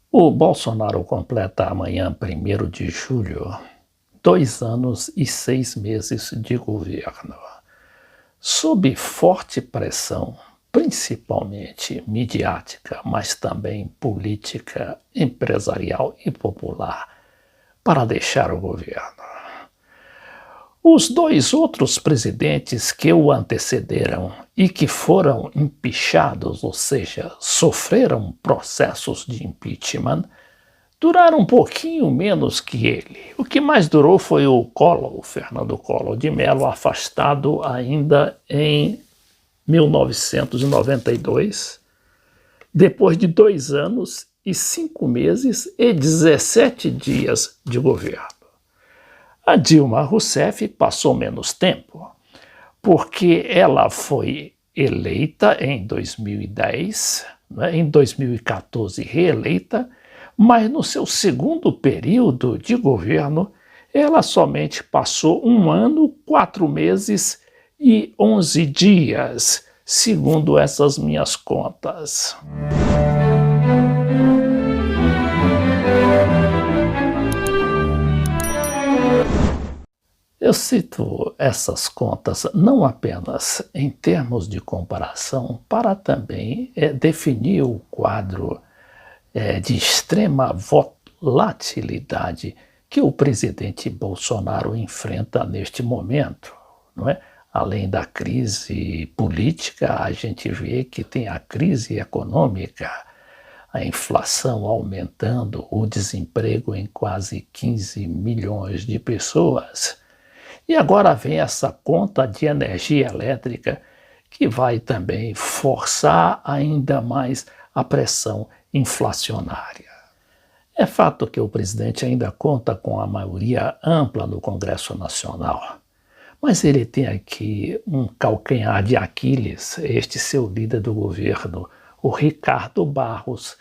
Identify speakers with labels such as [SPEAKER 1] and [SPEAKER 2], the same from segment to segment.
[SPEAKER 1] O Bolsonaro completa amanhã, 1º de julho, 2 anos e 6 meses de governo. Sob forte pressão, principalmente midiática, mas também política, empresarial e popular, para deixar o governo. Os dois outros presidentes que o antecederam e que foram empichados, ou seja, sofreram processos de impeachment, duraram um pouquinho menos que ele. O que mais durou foi o Collor, o Fernando Collor de Mello, afastado ainda em 1992, depois de 2 anos e 5 meses e 17 dias de governo. A Dilma Rousseff passou menos tempo, porque ela foi eleita em 2010, em 2014 reeleita, mas no seu segundo período de governo, ela somente passou 1 ano, 4 meses e 11 dias, segundo essas minhas contas. Eu cito essas contas não apenas em termos de comparação, para também definir o quadro de extrema volatilidade que o presidente Bolsonaro enfrenta neste momento, não é? Além da crise política, a gente vê que tem a crise econômica, a inflação aumentando, o desemprego em quase 15 milhões de pessoas. E agora vem essa conta de energia elétrica que vai também forçar ainda mais a pressão inflacionária. É fato que o presidente ainda conta com a maioria ampla no Congresso Nacional, mas ele tem aqui um calcanhar de Aquiles, este seu líder do governo, o Ricardo Barros,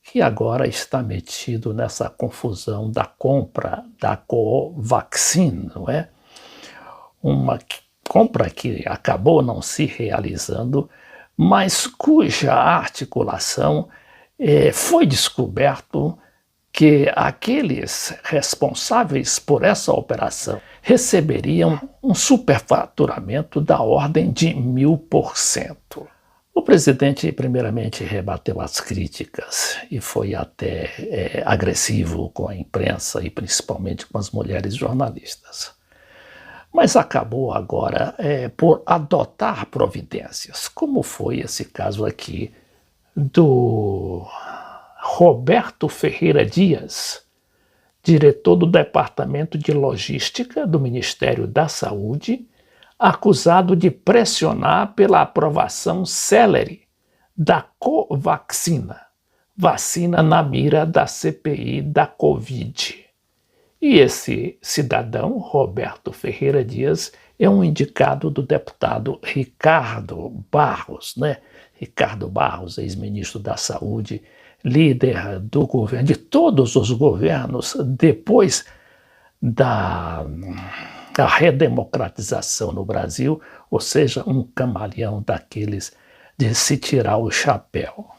[SPEAKER 1] que agora está metido nessa confusão da compra da Covaxin, não é? Uma compra que acabou não se realizando, mas cuja articulação foi descoberto que aqueles responsáveis por essa operação receberiam um superfaturamento da ordem de 1000%. O presidente, primeiramente, rebateu as críticas e foi até agressivo com a imprensa e principalmente com as mulheres jornalistas. Mas acabou agora por adotar providências, como foi esse caso aqui do Roberto Ferreira Dias, diretor do Departamento de Logística do Ministério da Saúde, acusado de pressionar pela aprovação célere da Covaxina, vacina na mira da CPI da Covid. E esse cidadão, Roberto Ferreira Dias, é um indicado do deputado Ricardo Barros, né? Ricardo Barros, ex-ministro da Saúde, líder do governo, de todos os governos, depois da redemocratização no Brasil, ou seja, um camaleão daqueles de se tirar o chapéu.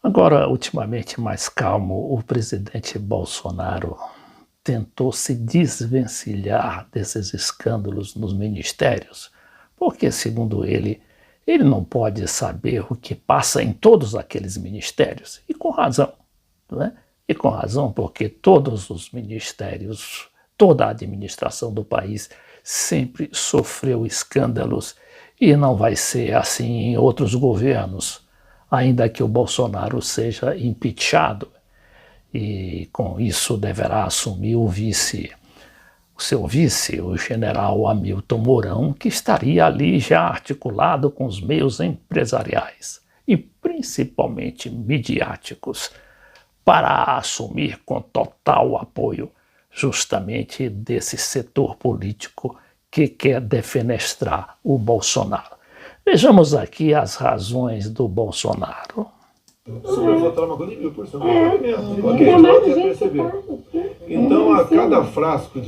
[SPEAKER 1] Agora, ultimamente mais calmo, o presidente Bolsonaro tentou se desvencilhar desses escândalos nos ministérios, porque, segundo ele não pode saber o que passa em todos aqueles ministérios, e com razão, não é? E com razão, porque todos os ministérios, toda a administração do país sempre sofreu escândalos, e não vai ser assim em outros governos, ainda que o Bolsonaro seja impeachado, e com isso deverá assumir o seu vice, o general Hamilton Mourão, que estaria ali já articulado com os meios empresariais e principalmente midiáticos para assumir com total apoio justamente desse setor político que quer defenestrar o Bolsonaro. Vejamos aqui as razões do Bolsonaro.
[SPEAKER 2] Superfaturar uma coisa de 1000%. Qualquer idiota ia perceber. Então, a cada frasco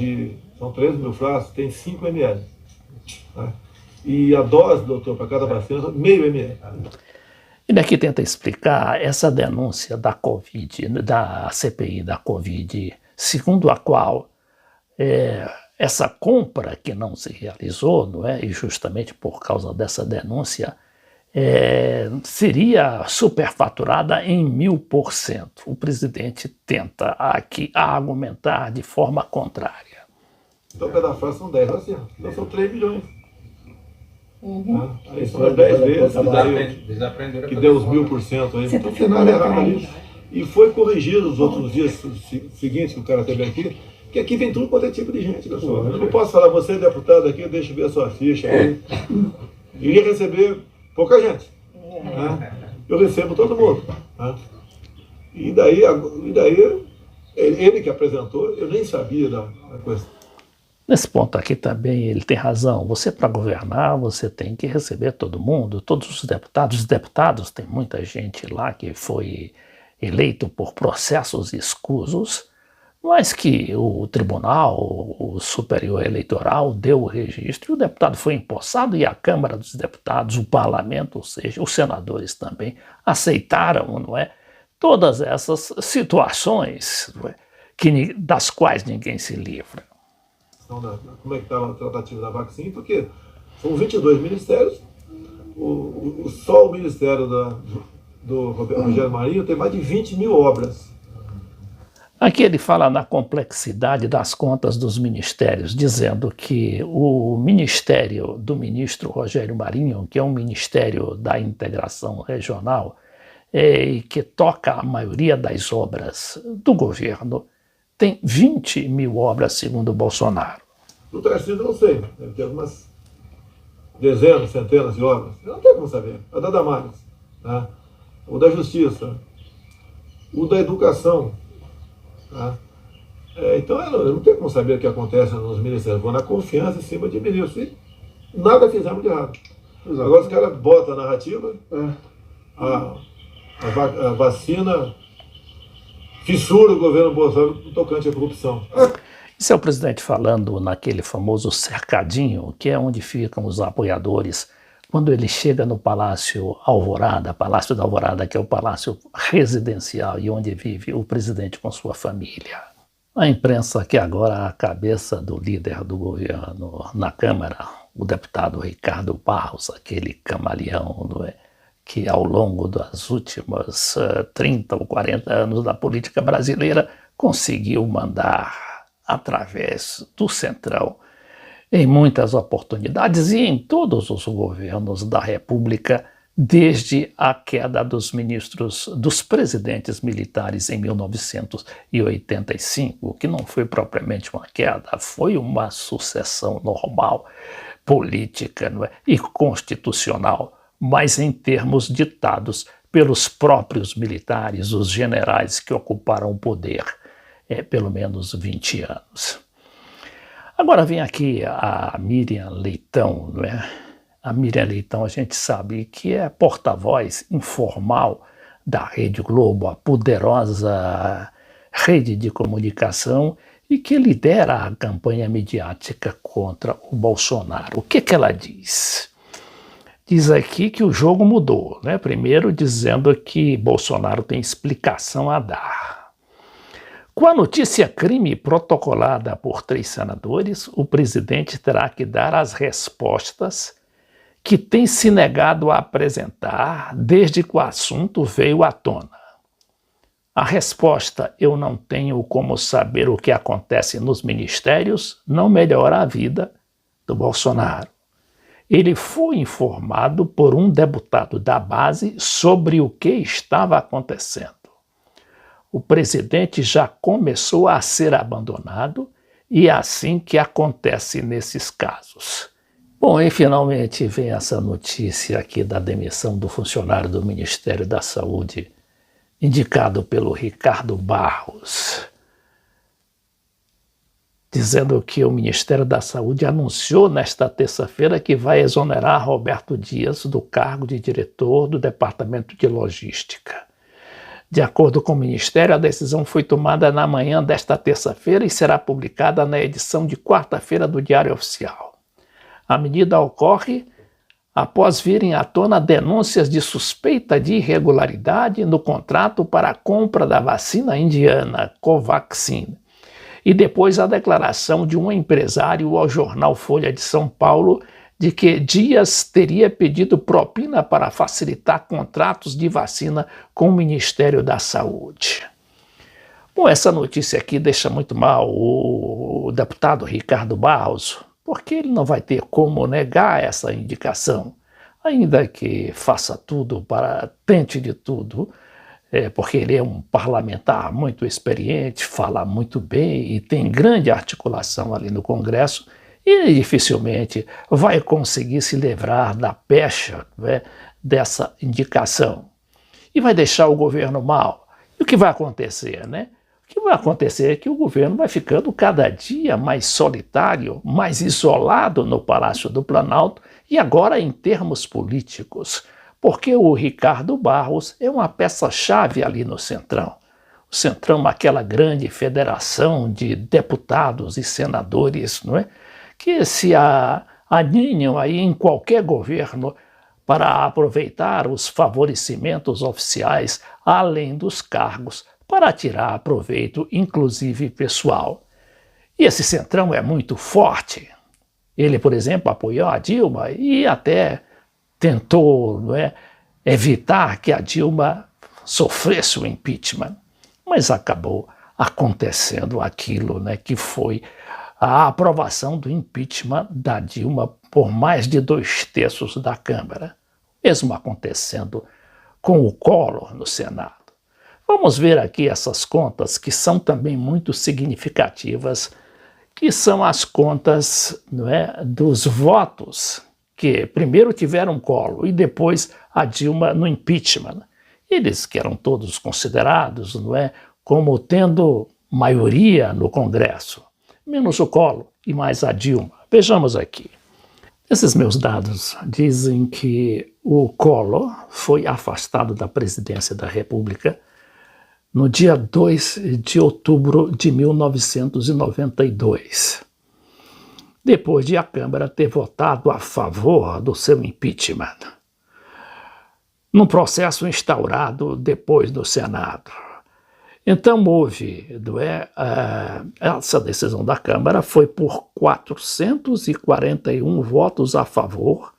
[SPEAKER 2] são 3.000 frascos, tem 5 ml. Tá? E a dose, doutor, para cada vacina, meio ml.
[SPEAKER 1] Ele aqui tenta explicar essa denúncia da Covid, da CPI da Covid, segundo a qual essa compra que não se realizou, não é? E justamente por causa dessa denúncia, seria superfaturada em 1000%. O presidente tenta aqui argumentar de forma contrária.
[SPEAKER 2] Então cada frase são 10, assim, então são 3 milhões. Aí são as 10 vezes que deu os 1000% aí, então não tem nada errado ali. E foi corrigido nos outros dias seguintes que o cara teve aqui, que aqui vem tudo quanto é tipo de gente, pessoal. Eu não posso falar, você é deputado aqui, deixa eu ver a sua ficha aí. Iria receber pouca gente. Eu recebo todo mundo. E daí ele que apresentou, eu nem sabia da coisa.
[SPEAKER 1] Nesse ponto aqui também ele tem razão. Você, para governar, você tem que receber todo mundo, todos os deputados. Os deputados, tem muita gente lá que foi eleito por processos escusos, mas que o Tribunal, o Superior Eleitoral, deu o registro e o deputado foi empossado e a Câmara dos Deputados, o Parlamento, ou seja, os senadores também, aceitaram, não é, todas essas situações, não é, das quais ninguém se livra.
[SPEAKER 2] Como é que estava a tratativa da vacina? Porque são 22 ministérios, só o Ministério do Rogério Marinho tem mais de 20 mil obras.
[SPEAKER 1] Aqui ele fala na complexidade das contas dos ministérios, dizendo que o ministério do ministro Rogério Marinho, que é um ministério da integração regional, e que toca a maioria das obras do governo, tem 20 mil obras, segundo o Bolsonaro.
[SPEAKER 2] No Tarcísio, não sei, deve ter algumas dezenas, centenas de obras. Eu não tenho como saber. A da Damares, né? O da Justiça, o da Educação. Tá? Então eu não tenho como saber o que acontece nos ministérios. Vou na confiança em cima de ministros. E nada fizemos de errado. Exato. Agora os caras botam a narrativa, a vacina fissura o governo Bolsonaro tocante à corrupção.
[SPEAKER 1] Isso é o presidente falando naquele famoso cercadinho, que é onde ficam os apoiadores, quando ele chega no Palácio Alvorada, Palácio da Alvorada, que é o palácio residencial e onde vive o presidente com sua família. A imprensa que agora a cabeça do líder do governo na Câmara, o deputado Ricardo Barros, aquele camaleão, não é? Que ao longo das últimas 30 ou 40 anos da política brasileira conseguiu mandar através do Centrão em muitas oportunidades e em todos os governos da República desde a queda dos presidentes militares em 1985, que não foi propriamente uma queda, foi uma sucessão normal, política, não é? E constitucional, mas em termos ditados pelos próprios militares, os generais que ocuparam o poder pelo menos 20 anos. Agora vem aqui a Miriam Leitão, não é? A Miriam Leitão, a gente sabe que é porta-voz informal da Rede Globo, a poderosa rede de comunicação e que lidera a campanha midiática contra o Bolsonaro. O que ela diz? Diz aqui que o jogo mudou, né? Primeiro dizendo que Bolsonaro tem explicação a dar. Com a notícia crime protocolada por 3 senadores, o presidente terá que dar as respostas que tem se negado a apresentar desde que o assunto veio à tona. A resposta "eu não tenho como saber o que acontece nos ministérios" não melhora a vida do Bolsonaro. Ele foi informado por um deputado da base sobre o que estava acontecendo. O presidente já começou a ser abandonado e é assim que acontece nesses casos. Bom, e finalmente vem essa notícia aqui da demissão do funcionário do Ministério da Saúde, indicado pelo Ricardo Barros, dizendo que o Ministério da Saúde anunciou nesta terça-feira que vai exonerar Roberto Dias do cargo de diretor do Departamento de Logística. De acordo com o Ministério, a decisão foi tomada na manhã desta terça-feira e será publicada na edição de quarta-feira do Diário Oficial. A medida ocorre após virem à tona denúncias de suspeita de irregularidade no contrato para a compra da vacina indiana Covaxin, e depois a declaração de um empresário ao jornal Folha de São Paulo de que Dias teria pedido propina para facilitar contratos de vacina com o Ministério da Saúde. Bom, essa notícia aqui deixa muito mal o deputado Ricardo Barros, porque ele não vai ter como negar essa indicação, ainda que faça tudo tente de tudo, porque ele é um parlamentar muito experiente, fala muito bem e tem grande articulação ali no Congresso, e dificilmente vai conseguir se livrar da pecha, né, dessa indicação. E vai deixar o governo mal. E o que vai acontecer, né? O que vai acontecer é que o governo vai ficando cada dia mais solitário, mais isolado no Palácio do Planalto, e agora em termos políticos, porque o Ricardo Barros é uma peça-chave ali no Centrão. O Centrão, aquela grande federação de deputados e senadores, não é? Que se aninham aí em qualquer governo para aproveitar os favorecimentos oficiais, além dos cargos, para tirar proveito, inclusive pessoal. E esse Centrão é muito forte. Ele, por exemplo, apoiou a Dilma e até tentou, não é, evitar que a Dilma sofresse o impeachment. Mas acabou acontecendo aquilo, né, que foi a aprovação do impeachment da Dilma por mais de 2/3 da Câmara, mesmo acontecendo com o Collor no Senado. Vamos ver aqui essas contas que são também muito significativas, que são as contas, não é, dos votos que primeiro tiveram Collor e depois a Dilma no impeachment. Eles que eram todos considerados, não é, como tendo maioria no Congresso, menos o Collor e mais a Dilma. Vejamos aqui. Esses meus dados dizem que o Collor foi afastado da presidência da República no dia 2 de outubro de 1992, depois de a Câmara ter votado a favor do seu impeachment, num processo instaurado depois do Senado. Então houve, essa decisão da Câmara foi por 441 votos a favor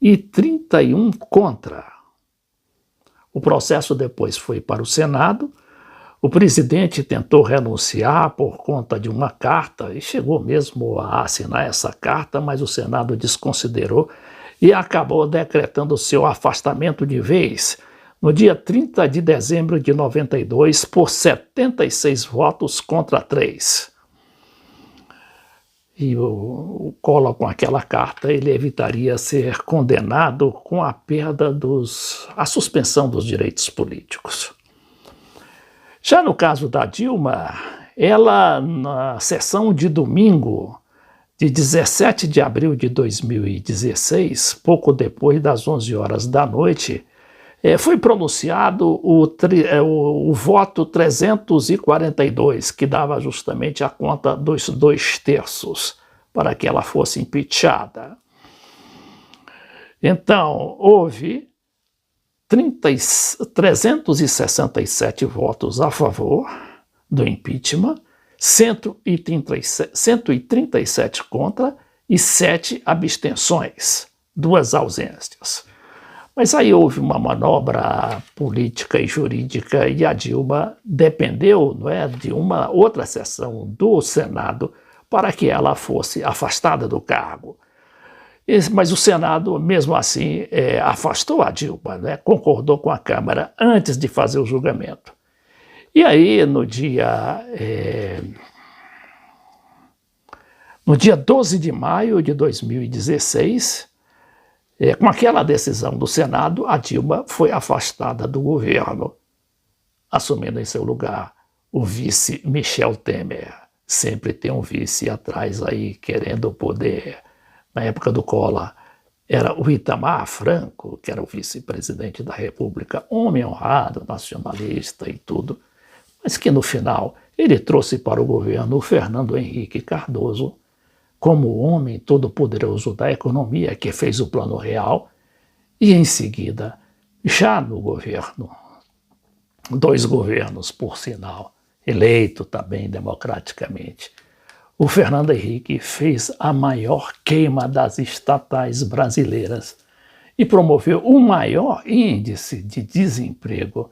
[SPEAKER 1] e 31 contra. O processo depois foi para o Senado. O presidente tentou renunciar por conta de uma carta e chegou mesmo a assinar essa carta, mas o Senado desconsiderou e acabou decretando seu afastamento de vez no dia 30 de dezembro de 92, por 76 votos contra 3. E o Collor, com aquela carta, ele evitaria ser condenado com a perda a suspensão dos direitos políticos. Já no caso da Dilma, ela, na sessão de domingo, de 17 de abril de 2016, pouco depois das 11 horas da noite, foi pronunciado o voto 342, que dava justamente a conta dos 2/3 para que ela fosse impeachada. Então, houve 367 votos a favor do impeachment, 137 contra e 7 abstenções, 2 ausências. Mas aí houve uma manobra política e jurídica e a Dilma dependeu, não é, de uma outra sessão do Senado para que ela fosse afastada do cargo. Mas o Senado, mesmo assim, afastou a Dilma, né, concordou com a Câmara antes de fazer o julgamento. E aí, no dia 12 de maio de 2016, com aquela decisão do Senado, a Dilma foi afastada do governo, assumindo em seu lugar o vice Michel Temer. Sempre tem um vice atrás aí querendo o poder. Na época do Collor, era o Itamar Franco, que era o vice-presidente da República, homem honrado, nacionalista e tudo, mas que no final ele trouxe para o governo o Fernando Henrique Cardoso, como o homem todo-poderoso da economia que fez o Plano Real E em seguida, já no governo, 2 governos, por sinal, eleito também democraticamente, o Fernando Henrique fez a maior queima das estatais brasileiras e promoveu o maior índice de desemprego